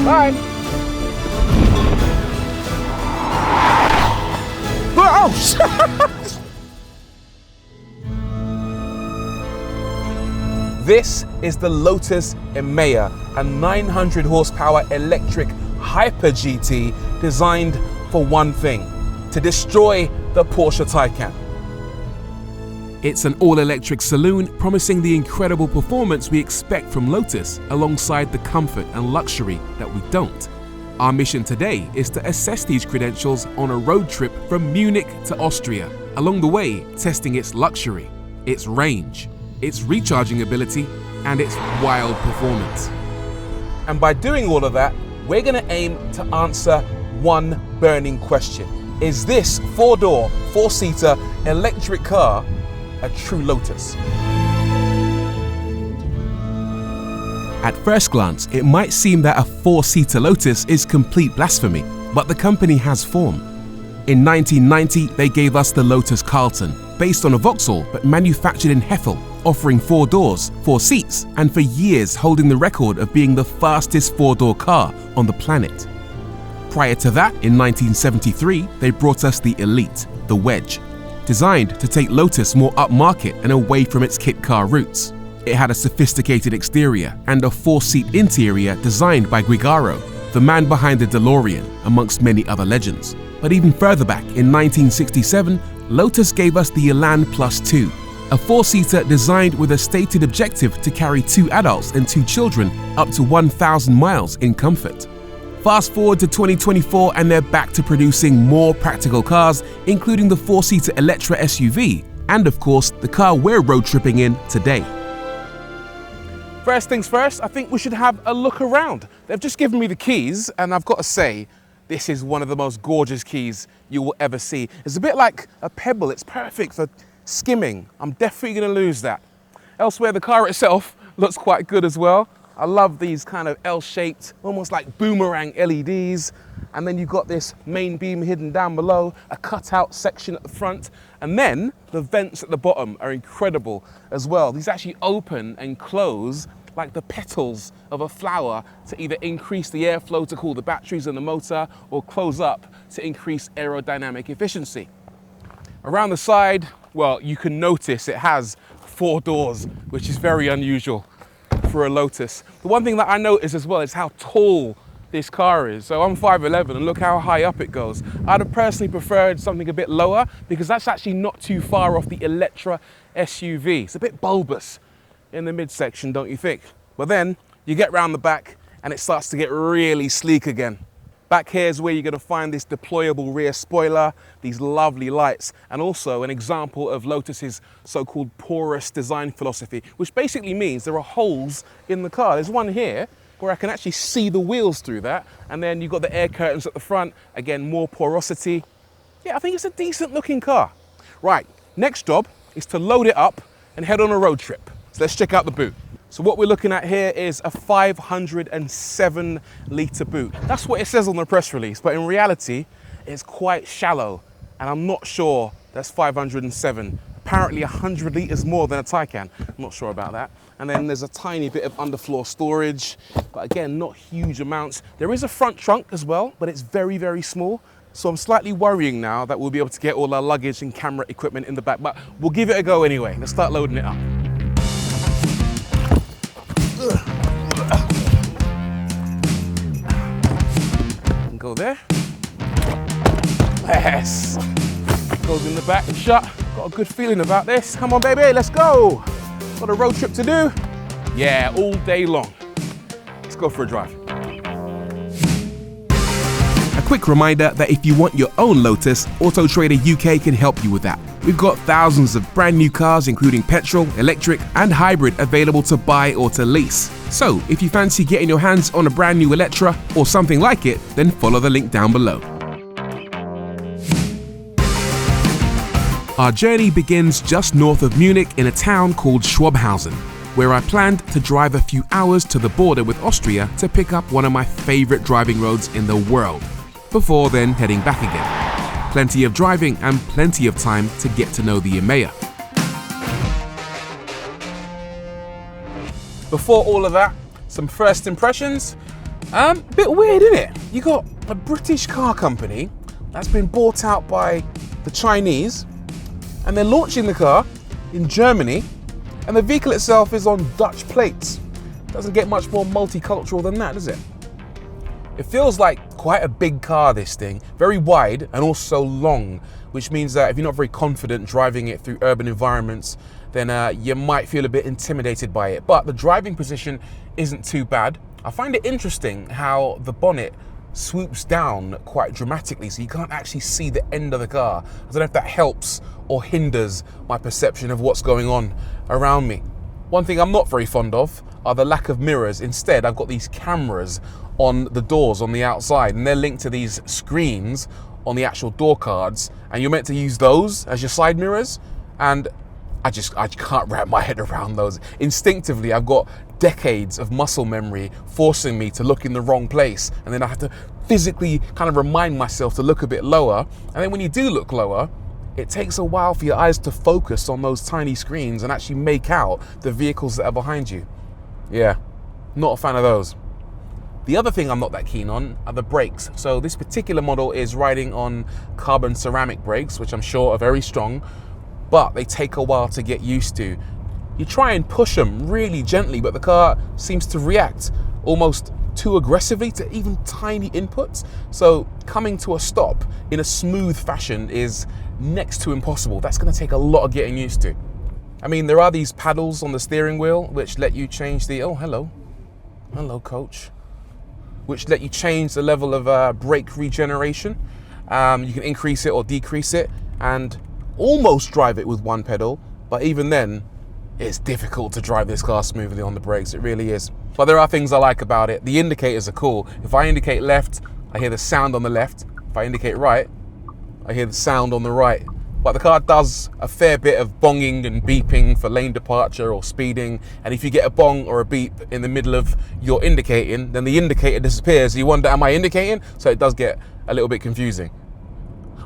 Bye. Oh! This is the Lotus Emeya, a 900 horsepower electric hyper GT designed for one thing: to destroy the Porsche Taycan. It's an all-electric saloon promising the incredible performance we expect from Lotus alongside the comfort and luxury that we don't. Our mission today is to assess these credentials on a road trip from Munich to Austria, along the way testing its luxury, its range, its recharging ability, and its wild performance. And by doing all of that, we're going to aim to answer one burning question. Is this four-door, four-seater electric car a true Lotus? At first glance, it might seem that a four-seater Lotus is complete blasphemy, but the company has form. In 1990, they gave us the Lotus Carlton, based on a Vauxhall but manufactured in Heffel, offering 4 doors, 4 seats, and for years holding the record of being the fastest 4-door car on the planet. Prior to that, in 1973, they brought us the Elite, the Wedge, designed to take Lotus more upmarket and away from its kit car roots. It had a sophisticated exterior and a 4-seat interior designed by Guigaro, the man behind the DeLorean, amongst many other legends. But even further back, in 1967, Lotus gave us the Elan Plus 2, a 4-seater designed with a stated objective to carry 2 adults and 2 children up to 1,000 miles in comfort. Fast forward to 2024 and they're back to producing more practical cars, including the 4-seater Eletre SUV, and of course, the car we're road tripping in today. First things first, I think we should have a look around. They've just given me the keys, and I've got to say, this is one of the most gorgeous keys you will ever see. It's a bit like a pebble. It's perfect for skimming. I'm definitely going to lose that. Elsewhere, the car itself looks quite good as well. I love these kind of L-shaped, almost like boomerang LEDs. And then you've got this main beam hidden down below, a cutout section at the front. And then the vents at the bottom are incredible as well. These actually open and close like the petals of a flower to either increase the airflow to cool the batteries in the motor or close up to increase aerodynamic efficiency. Around the side, well, you can notice it has 4 doors, which is very unusual for a Lotus. The one thing that I notice as well is how tall this car is. So I'm 5'11", and look how high up it goes. I'd have personally preferred something a bit lower because that's actually not too far off the Eletre SUV. It's a bit bulbous in the midsection, don't you think? But then you get round the back and it starts to get really sleek again. Back here is where you're going to find this deployable rear spoiler, these lovely lights, and also an example of Lotus's so-called porous design philosophy, which basically means there are holes in the car. There's one here where I can actually see the wheels through that, and then you've got the air curtains at the front, again, more porosity. Yeah, I think it's a decent looking car. Right, next job is to load it up and head on a road trip. So let's check out the boot. So what we're looking at here is a 507 litre boot. That's what it says on the press release, but in reality, it's quite shallow, and I'm not sure that's 507. Apparently 100 litres more than a Taycan. I'm not sure about that. And then there's a tiny bit of underfloor storage, but again, not huge amounts. There is a front trunk as well, but it's very, very small. So I'm slightly worrying now that we'll be able to get all our luggage and camera equipment in the back, but we'll give it a go anyway. Let's start loading it up. Go there. Yes. Goes in the back and shut. Got a good feeling about this. Come on, baby, let's go. Got a road trip to do. Yeah, all day long. Let's go for a drive. A quick reminder that if you want your own Lotus, Auto Trader UK can help you with that. We've got thousands of brand new cars, including petrol, electric, and hybrid, available to buy or to lease. So if you fancy getting your hands on a brand new Eletre or something like it, then follow the link down below. Our journey begins just north of Munich in a town called Schwabhausen, where I planned to drive a few hours to the border with Austria to pick up one of my favorite driving roads in the world, before then heading back again. Plenty of driving and plenty of time to get to know the Emeya. Before all of that, some first impressions. Bit weird, isn't it? You got a British car company that's been bought out by the Chinese, and they're launching the car in Germany, and the vehicle itself is on Dutch plates. Doesn't get much more multicultural than that, does it? It feels like quite a big car, this thing. Very wide and also long, which means that if you're not very confident driving it through urban environments, then you might feel a bit intimidated by it. But the driving position isn't too bad. I find it interesting how the bonnet swoops down quite dramatically, so you can't actually see the end of the car. I don't know if that helps or hinders my perception of what's going on around me. One thing I'm not very fond of are the lack of mirrors. Instead, I've got these cameras on the doors on the outside, and they're linked to these screens on the actual door cards, and you're meant to use those as your side mirrors, and I can't wrap my head around those. Instinctively, I've got decades of muscle memory forcing me to look in the wrong place, and then I have to physically kind of remind myself to look a bit lower, and then when you do look lower, it takes a while for your eyes to focus on those tiny screens and actually make out the vehicles that are behind you. Yeah, not a fan of those. The other thing I'm not that keen on are the brakes. So this particular model is riding on carbon ceramic brakes, which I'm sure are very strong, but they take a while to get used to. You try and push them really gently, but the car seems to react almost too aggressively to even tiny inputs. So coming to a stop in a smooth fashion is next to impossible. That's going to take a lot of getting used to. I mean, there are these paddles on the steering wheel which let you change the, oh, hello coach, which let you change the level of brake regeneration. You can increase it or decrease it and almost drive it with one pedal, but even then, it's difficult to drive this car smoothly on the brakes, it really is. But there are things I like about it. The indicators are cool. If I indicate left, I hear the sound on the left. If I indicate right, I hear the sound on the right. But the car does a fair bit of bonging and beeping for lane departure or speeding. And if you get a bong or a beep in the middle of your indicating, then the indicator disappears. You wonder, am I indicating? So it does get a little bit confusing.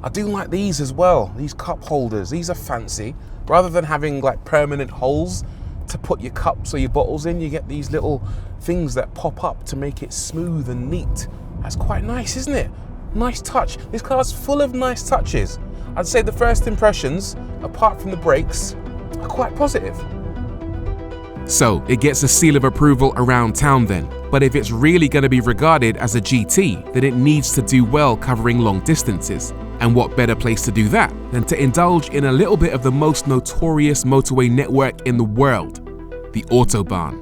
I do like these as well, these cup holders. These are fancy. Rather than having like permanent holes to put your cups or your bottles in, you get these little things that pop up to make it smooth and neat. That's quite nice, isn't it? Nice touch. This car's full of nice touches. I'd say the first impressions, apart from the brakes, are quite positive. So it gets a seal of approval around town then. But if it's really going to be regarded as a GT, then it needs to do well covering long distances. And what better place to do that than to indulge in a little bit of the most notorious motorway network in the world, the Autobahn.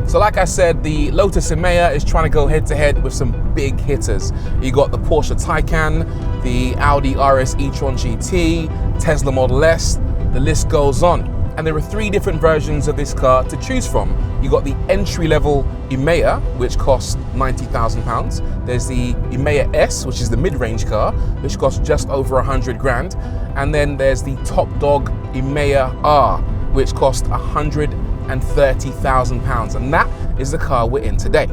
So like I said, the Lotus Emeya is trying to go head to head with some big hitters. You got the Porsche Taycan, the Audi RS e-tron GT, Tesla Model S, the list goes on. And there are 3 different versions of this car to choose from. You got the entry-level Emeya, which costs £90,000. There's the Emeya S, which is the mid-range car, which costs just over 100 grand. And then there's the top dog Emeya R, which costs £130,000. And that is the car we're in today.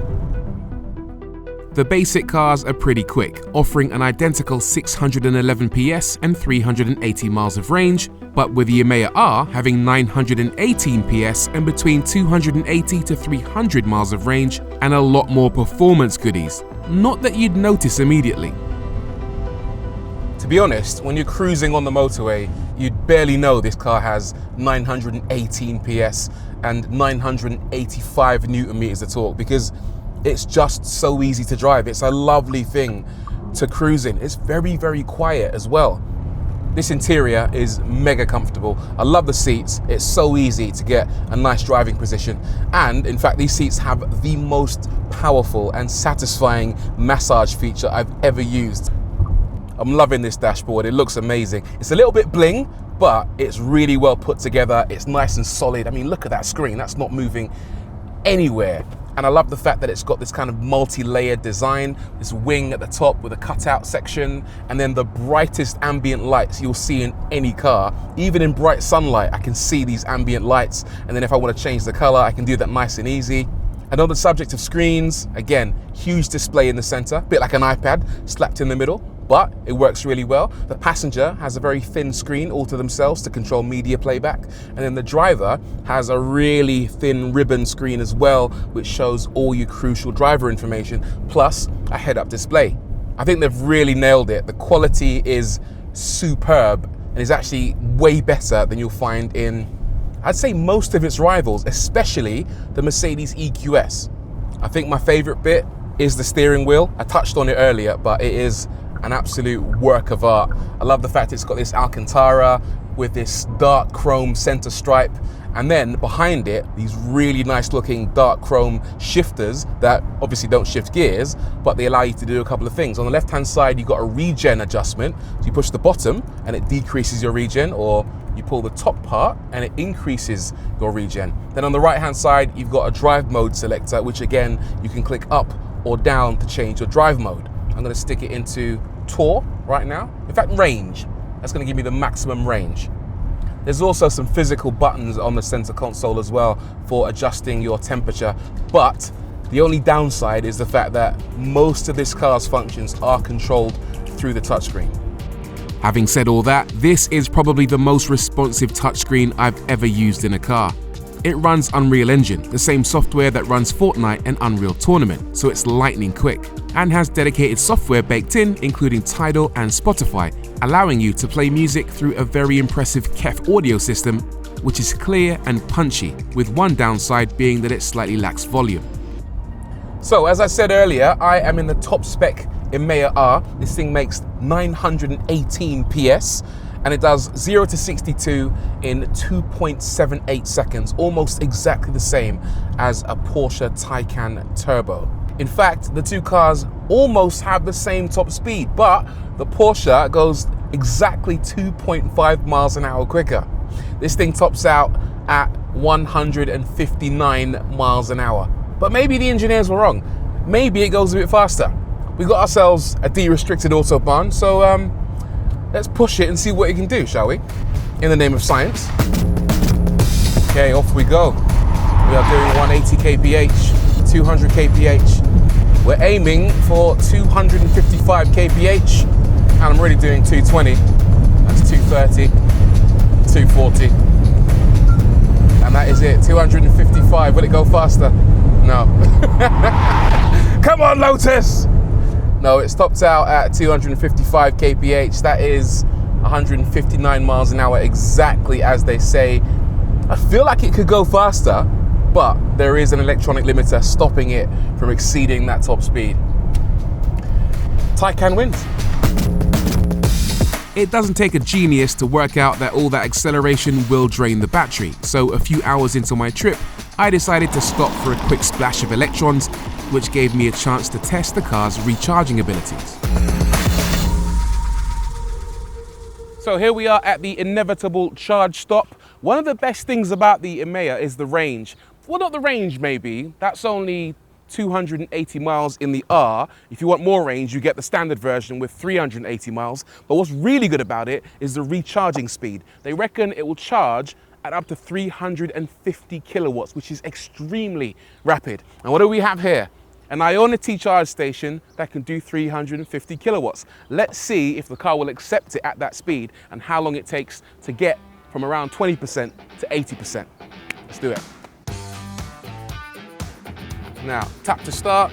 The basic cars are pretty quick, offering an identical 611 PS and 380 miles of range, but with the Emeya R having 918 PS and between 280 to 300 miles of range and a lot more performance goodies. Not that you'd notice immediately. To be honest, when you're cruising on the motorway, you'd barely know this car has 918 PS and 985 Newton meters of torque because it's just so easy to drive. It's a lovely thing to cruise in. It's very, very quiet as well. This interior is mega comfortable. I love the seats. It's so easy to get a nice driving position. And in fact, these seats have the most powerful and satisfying massage feature I've ever used. I'm loving this dashboard. It looks amazing. It's a little bit bling, but it's really well put together. It's nice and solid. I mean, look at that screen. That's not moving anywhere. And I love the fact that it's got this kind of multi-layered design, this wing at the top with a cutout section, and then the brightest ambient lights you'll see in any car. Even in bright sunlight, I can see these ambient lights. And then if I want to change the color, I can do that nice and easy. And on the subject of screens, again, huge display in the center, a bit like an iPad slapped in the middle, but it works really well. The passenger has a very thin screen all to themselves to control media playback, and then the driver has a really thin ribbon screen as well, which shows all your crucial driver information, plus a head-up display. I think they've really nailed it. The quality is superb and is actually way better than you'll find in, I'd say, most of its rivals, especially the Mercedes EQS. I think my favorite bit is the steering wheel. I touched on it earlier, but it is an absolute work of art. I love the fact it's got this Alcantara with this dark chrome center stripe, and then behind it, these really nice looking dark chrome shifters that obviously don't shift gears, but they allow you to do a couple of things. On the left-hand side, you've got a regen adjustment. So you push the bottom and it decreases your regen, or you pull the top part and it increases your regen. Then on the right-hand side, you've got a drive mode selector, which again, you can click up or down to change your drive mode. I'm gonna stick it into Tour right now. In fact, range. That's gonna give me the maximum range. There's also some physical buttons on the center console as well for adjusting your temperature, but the only downside is the fact that most of this car's functions are controlled through the touchscreen. Having said all that, this is probably the most responsive touchscreen I've ever used in a car. It runs Unreal Engine, the same software that runs Fortnite and Unreal Tournament, so it's lightning quick, and has dedicated software baked in, including Tidal and Spotify, allowing you to play music through a very impressive KEF audio system, which is clear and punchy, with one downside being that it slightly lacks volume. So as I said earlier, I am in the top spec Emeya R. This thing makes 918 PS, and it does 0 to 62 in 2.78 seconds, almost exactly the same as a Porsche Taycan Turbo. In fact, the two cars almost have the same top speed, but the Porsche goes exactly 2.5 miles an hour quicker. This thing tops out at 159 miles an hour. But maybe the engineers were wrong. Maybe it goes a bit faster. We got ourselves a de-restricted Autobahn, so let's push it and see what it can do, shall we? In the name of science. Okay, off we go. We are doing 180 kph, 200 kph. We're aiming for 255 kph, and I'm already doing 220. That's 230, 240. And that is it, 255. Will it go faster? No. Come on, Lotus! No, it stopped out at 255 kph. That is 159 miles an hour, exactly as they say. I feel like it could go faster, but there is an electronic limiter stopping it from exceeding that top speed. Taycan wins. It doesn't take a genius to work out that all that acceleration will drain the battery, so a few hours into my trip, I decided to stop for a quick splash of electrons, which gave me a chance to test the car's recharging abilities. So here we are at the inevitable charge stop. One of the best things about the Emeya is the range. Well, not the range maybe, that's only 280 miles in the R. If you want more range, you get the standard version with 380 miles. But what's really good about it is the recharging speed. They reckon it will charge at up to 350 kilowatts, which is extremely rapid. And what do we have here? An Ionity charge station that can do 350 kilowatts. Let's see if the car will accept it at that speed and how long it takes to get from around 20% to 80%. Let's do it. Now, tap to start,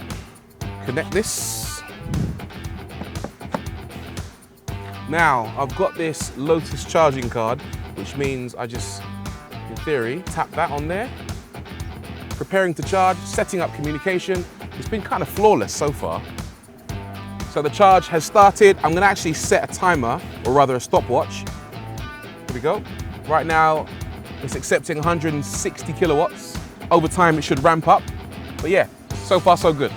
connect this. Now, I've got this Lotus charging card, which means I just, in theory, tap that on there. Preparing to charge, setting up communication. It's been kind of flawless so far. So the charge has started. I'm gonna actually set a timer, or rather a stopwatch. Here we go. Right now, it's accepting 160 kilowatts. Over time, it should ramp up. But yeah, so far so good.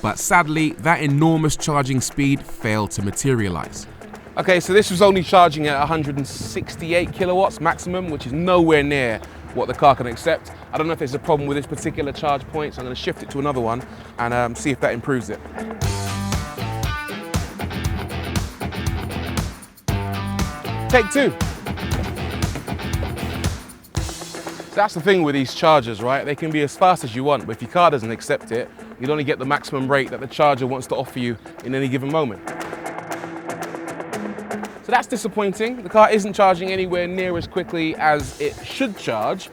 But sadly, that enormous charging speed failed to materialize. Okay, so this was only charging at 168 kilowatts maximum, which is nowhere near what the car can accept. I don't know if there's a problem with this particular charge point, so I'm going to shift it to another one and see if that improves it. Take two. So that's the thing with these chargers, right? They can be as fast as you want, but if your car doesn't accept it, you'll only get the maximum rate that the charger wants to offer you in any given moment. So that's disappointing. The car isn't charging anywhere near as quickly as it should charge.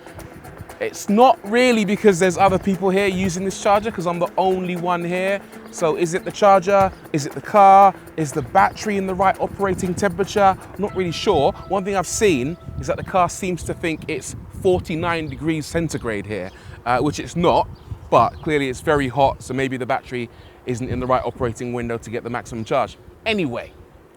It's not really because there's other people here using this charger, because I'm the only one here. So is it the charger? Is it the car? Is the battery in the right operating temperature? I'm not really sure. One thing I've seen is that the car seems to think it's 49 degrees centigrade here, which it's not, but clearly it's very hot, so maybe the battery isn't in the right operating window to get the maximum charge. Anyway,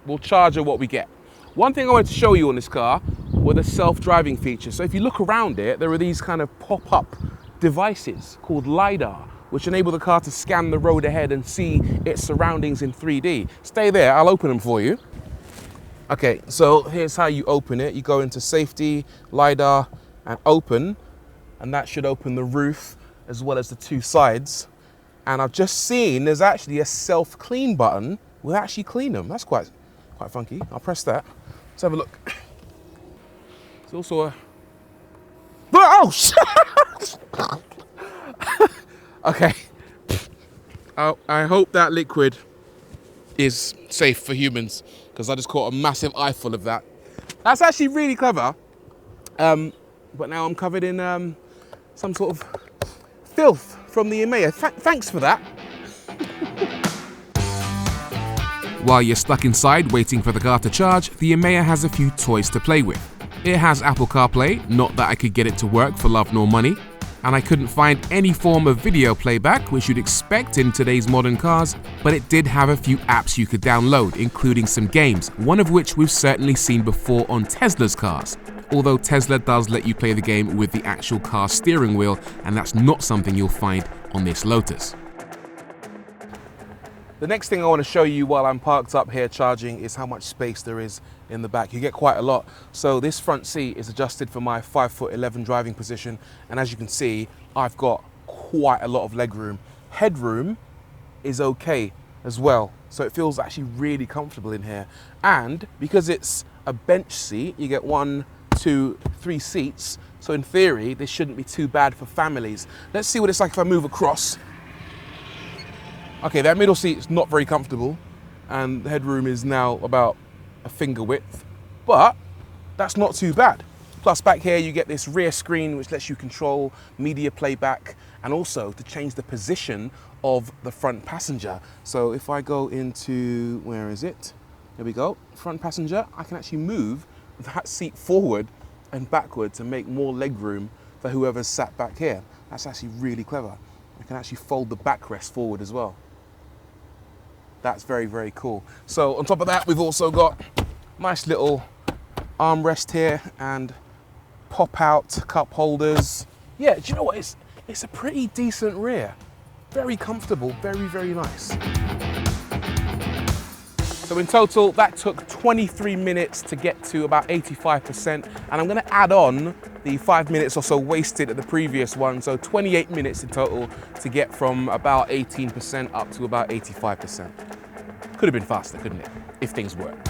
we'll charge her what we get. One thing I wanted to show you on this car were the self-driving features. So if you look around it, there are these kind of pop-up devices called LiDAR, which enable the car to scan the road ahead and see its surroundings in 3D. Stay there, I'll open them for you. Okay, so here's how you open it. You go into safety, LiDAR, and open, and that should open the roof as well as the two sides. And I've just seen there's actually a self-clean button. We'll actually clean them. That's quite funky. I'll press that. Let's have a look. There's also a... Oh, shit! Okay. I hope that liquid is safe for humans, because I just caught a massive eyeful of that. That's actually really clever. But now I'm covered in some sort of filth from the Emeya. Thanks for that. While you're stuck inside waiting for the car to charge, the Emeya has a few toys to play with. It has Apple CarPlay, not that I could get it to work for love nor money, and I couldn't find any form of video playback, which you'd expect in today's modern cars, but it did have a few apps you could download, including some games, one of which we've certainly seen before on Tesla's cars. Although Tesla does let you play the game with the actual car steering wheel, and that's not something you'll find on this Lotus. The next thing I want to show you while I'm parked up here charging is how much space there is in the back. You get quite a lot. So this front seat is adjusted for my 5'11" driving position, and as you can see, I've got quite a lot of leg room. Headroom is okay as well, so it feels actually really comfortable in here. And because it's a bench seat, you get 1, 2, 3 seats, so in theory this shouldn't be too bad for families. Let's see what it's like if I move across. Okay, that middle seat is not very comfortable, and the headroom is now about a finger width, but that's not too bad. Plus back here you get this rear screen which lets you control media playback and also to change the position of the front passenger. So if I go into, where is it? There we go, front passenger, I can actually move that seat forward and backward to make more leg room for whoever's sat back here. That's actually really clever. I can actually fold the backrest forward as well. That's very, very cool. So on top of that, we've also got nice little armrest here and pop-out cup holders. Yeah, do you know what? It's a pretty decent rear. Very comfortable, very, very nice. So in total, that took 23 minutes to get to about 85%. And I'm gonna add on the 5 minutes or so wasted at the previous one. So 28 minutes in total to get from about 18% up to about 85%. Could have been faster, couldn't it? If things worked.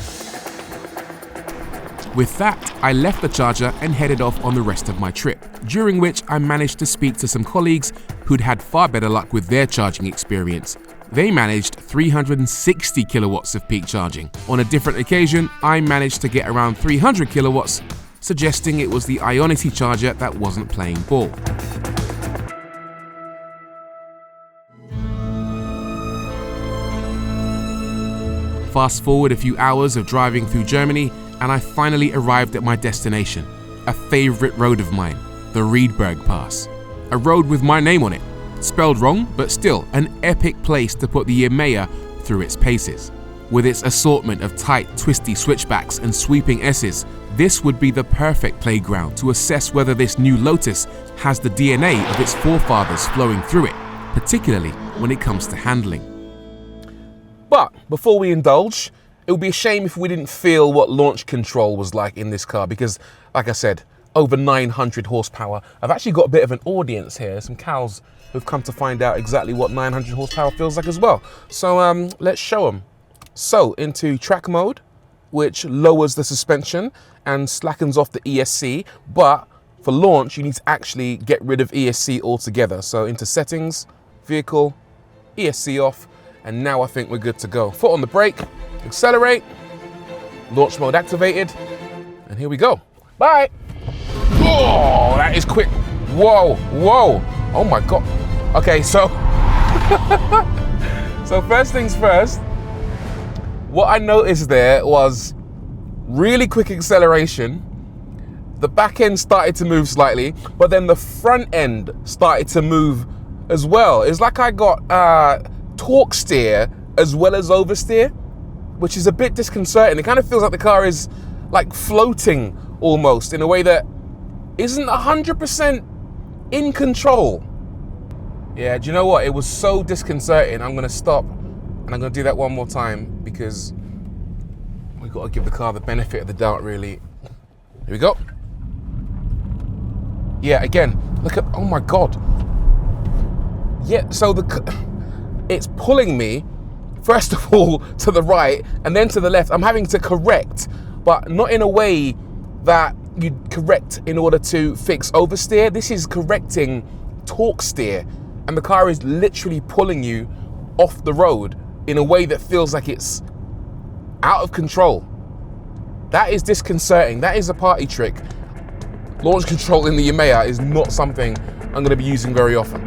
With that, I left the charger and headed off on the rest of my trip, during which I managed to speak to some colleagues who'd had far better luck with their charging experience. They managed 360 kilowatts of peak charging. On a different occasion, I managed to get around 300 kilowatts, suggesting it was the Ionity charger that wasn't playing ball. Fast forward a few hours of driving through Germany, and I finally arrived at my destination, a favorite road of mine, the Riedberg Pass. A road with my name on it, spelled wrong, but still an epic place to put the Emeya through its paces. With its assortment of tight, twisty switchbacks and sweeping S's, this would be the perfect playground to assess whether this new Lotus has the DNA of its forefathers flowing through it, particularly when it comes to handling. But before we indulge, it would be a shame if we didn't feel what launch control was like in this car, because, like I said, over 900 horsepower. I've actually got a bit of an audience here, some cows who've come to find out exactly what 900 horsepower feels like as well. So let's show them. So into track mode, which lowers the suspension and slackens off the ESC, but for launch you need to actually get rid of ESC altogether. So into settings, vehicle, ESC off, and now I think we're good to go. Foot on the brake, accelerate, launch mode activated, and here we go. Bye. Oh, that is quick. Whoa, whoa. Oh my God. Okay, so, so first things first, what I noticed there was really quick acceleration. The back end started to move slightly, but then the front end started to move as well. It's like I got torque steer as well as oversteer, which is a bit disconcerting. It kind of feels like the car is like floating almost in a way that isn't 100% in control. Yeah, do you know what? It was so disconcerting. I'm gonna stop and I'm gonna do that one more time because we've got to give the car the benefit of the doubt, really. Here we go. Yeah, again, look at, oh my God. Yeah, so it's pulling me, first of all, to the right and then to the left. I'm having to correct, but not in a way that you'd correct in order to fix oversteer. This is correcting torque steer, and the car is literally pulling you off the road in a way that feels like it's out of control. That is disconcerting. That is a party trick. Launch control in the Emeya is not something I'm going to be using very often.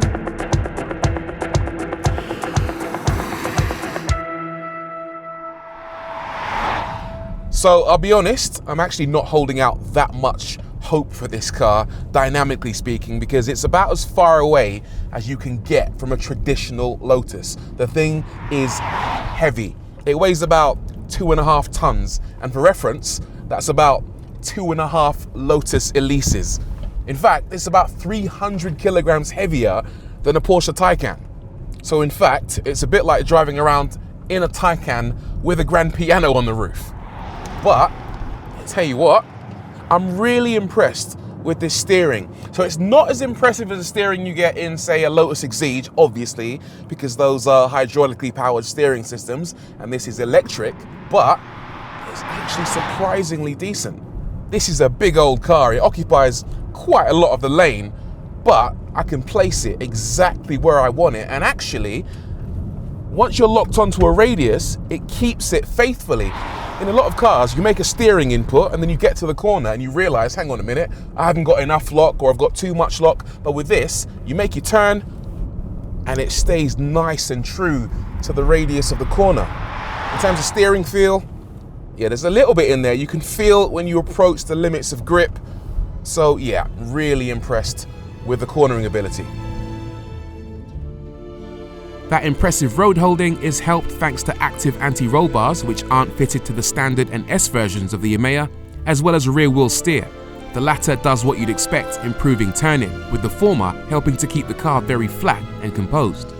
So I'll be honest, I'm actually not holding out that much hope for this car, dynamically speaking, because it's about as far away as you can get from a traditional Lotus. The thing is heavy. It weighs about 2.5 tons, and for reference, that's about 2.5 Lotus Elises. In fact, it's about 300 kilograms heavier than a Porsche Taycan. So in fact, it's a bit like driving around in a Taycan with a grand piano on the roof. But I'll tell you what, I'm really impressed with this steering. So it's not as impressive as the steering you get in, say, a Lotus Exige, obviously, because those are hydraulically powered steering systems, and this is electric, but it's actually surprisingly decent. This is a big old car. It occupies quite a lot of the lane, but I can place it exactly where I want it. And actually, once you're locked onto a radius, it keeps it faithfully. In a lot of cars, you make a steering input and then you get to the corner and you realize, hang on a minute, I haven't got enough lock or I've got too much lock. But with this, you make your turn and it stays nice and true to the radius of the corner. In terms of steering feel, yeah, there's a little bit in there. You can feel when you approach the limits of grip. So yeah, really impressed with the cornering ability. That impressive road holding is helped thanks to active anti-roll bars, which aren't fitted to the standard and S versions of the Emeya, as well as rear wheel steer. The latter does what you'd expect, improving turning, with the former helping to keep the car very flat and composed.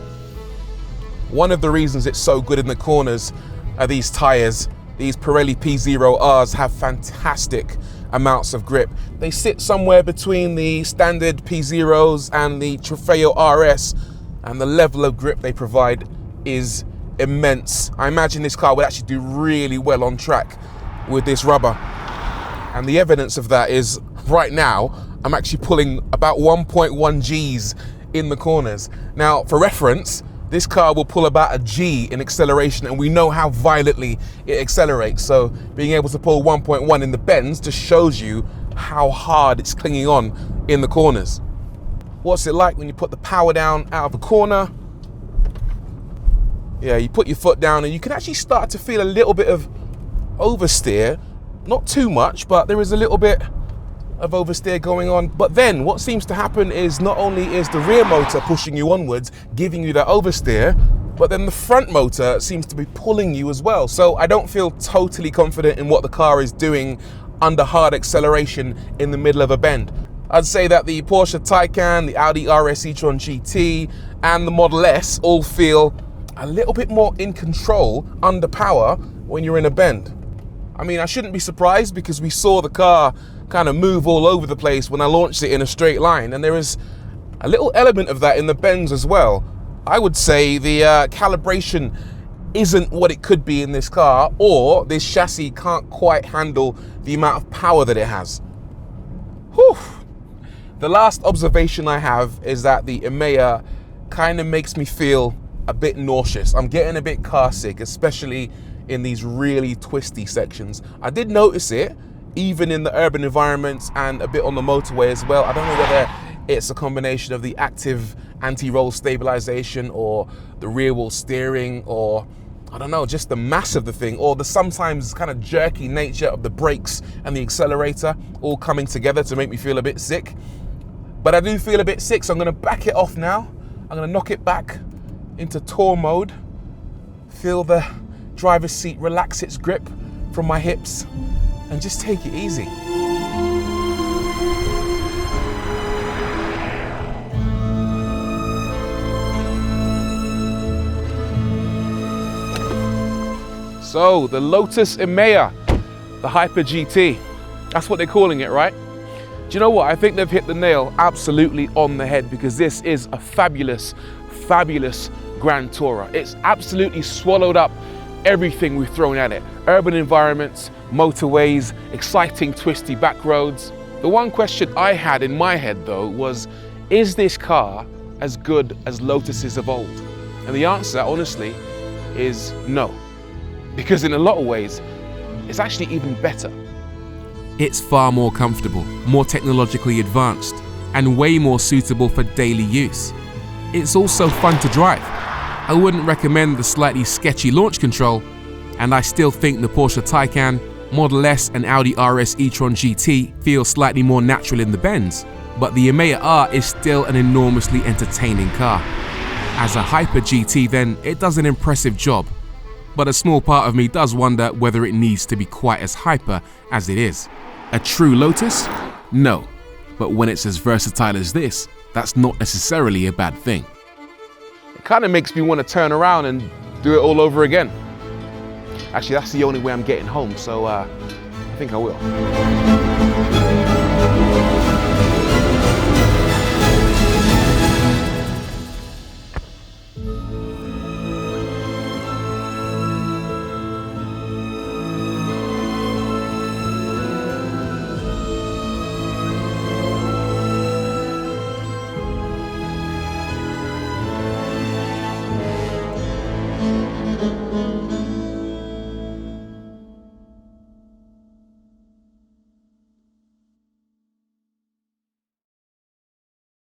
One of the reasons it's so good in the corners are these tires. These Pirelli P0Rs have fantastic amounts of grip. They sit somewhere between the standard P0s and the Trofeo RS, and the level of grip they provide is immense. I imagine this car would actually do really well on track with this rubber. And the evidence of that is right now, I'm actually pulling about 1.1 Gs in the corners. Now, for reference, this car will pull about a G in acceleration, and we know how violently it accelerates. So being able to pull 1.1 in the bends just shows you how hard it's clinging on in the corners. What's it like when you put the power down out of a corner? Yeah, you put your foot down and you can actually start to feel a little bit of oversteer. Not too much, but there is a little bit of oversteer going on. But then what seems to happen is not only is the rear motor pushing you onwards, giving you that oversteer, but then the front motor seems to be pulling you as well. So I don't feel totally confident in what the car is doing under hard acceleration in the middle of a bend. I'd say that the Porsche Taycan, the Audi RS e-tron GT, and the Model S all feel a little bit more in control under power when you're in a bend. I mean, I shouldn't be surprised because we saw the car kind of move all over the place when I launched it in a straight line, and there is a little element of that in the bends as well. I would say the calibration isn't what it could be in this car, or this chassis can't quite handle the amount of power that it has. Whew. The last observation I have is that the Emeya kind of makes me feel a bit nauseous. I'm getting a bit car sick, especially in these really twisty sections. I did notice it even in the urban environments and a bit on the motorway as well. I don't know whether it's a combination of the active anti-roll stabilization or the rear wheel steering, or I don't know, just the mass of the thing, or the sometimes kind of jerky nature of the brakes and the accelerator all coming together to make me feel a bit sick. But I do feel a bit sick, so I'm gonna back it off now. I'm gonna knock it back into tour mode, feel the driver's seat relax its grip from my hips, and just take it easy. So, the Lotus Emeya, the Hyper GT. That's what they're calling it, right? Do you know what? I think they've hit the nail absolutely on the head, because this is a fabulous, fabulous Grand Tourer. It's absolutely swallowed up everything we've thrown at it. Urban environments, motorways, exciting twisty back roads. The one question I had in my head though was, is this car as good as Lotuses of old? And the answer, honestly, is no. Because in a lot of ways, it's actually even better. It's far more comfortable, more technologically advanced, and way more suitable for daily use. It's also fun to drive. I wouldn't recommend the slightly sketchy launch control, and I still think the Porsche Taycan, Model S and Audi RS e-tron GT feel slightly more natural in the bends, but the Emeya R is still an enormously entertaining car. As a Hyper GT then, it does an impressive job, but a small part of me does wonder whether it needs to be quite as hyper as it is. A true Lotus? No, but when it's as versatile as this, that's not necessarily a bad thing. It kind of makes me want to turn around and do it all over again. Actually, that's the only way I'm getting home, so I think I will.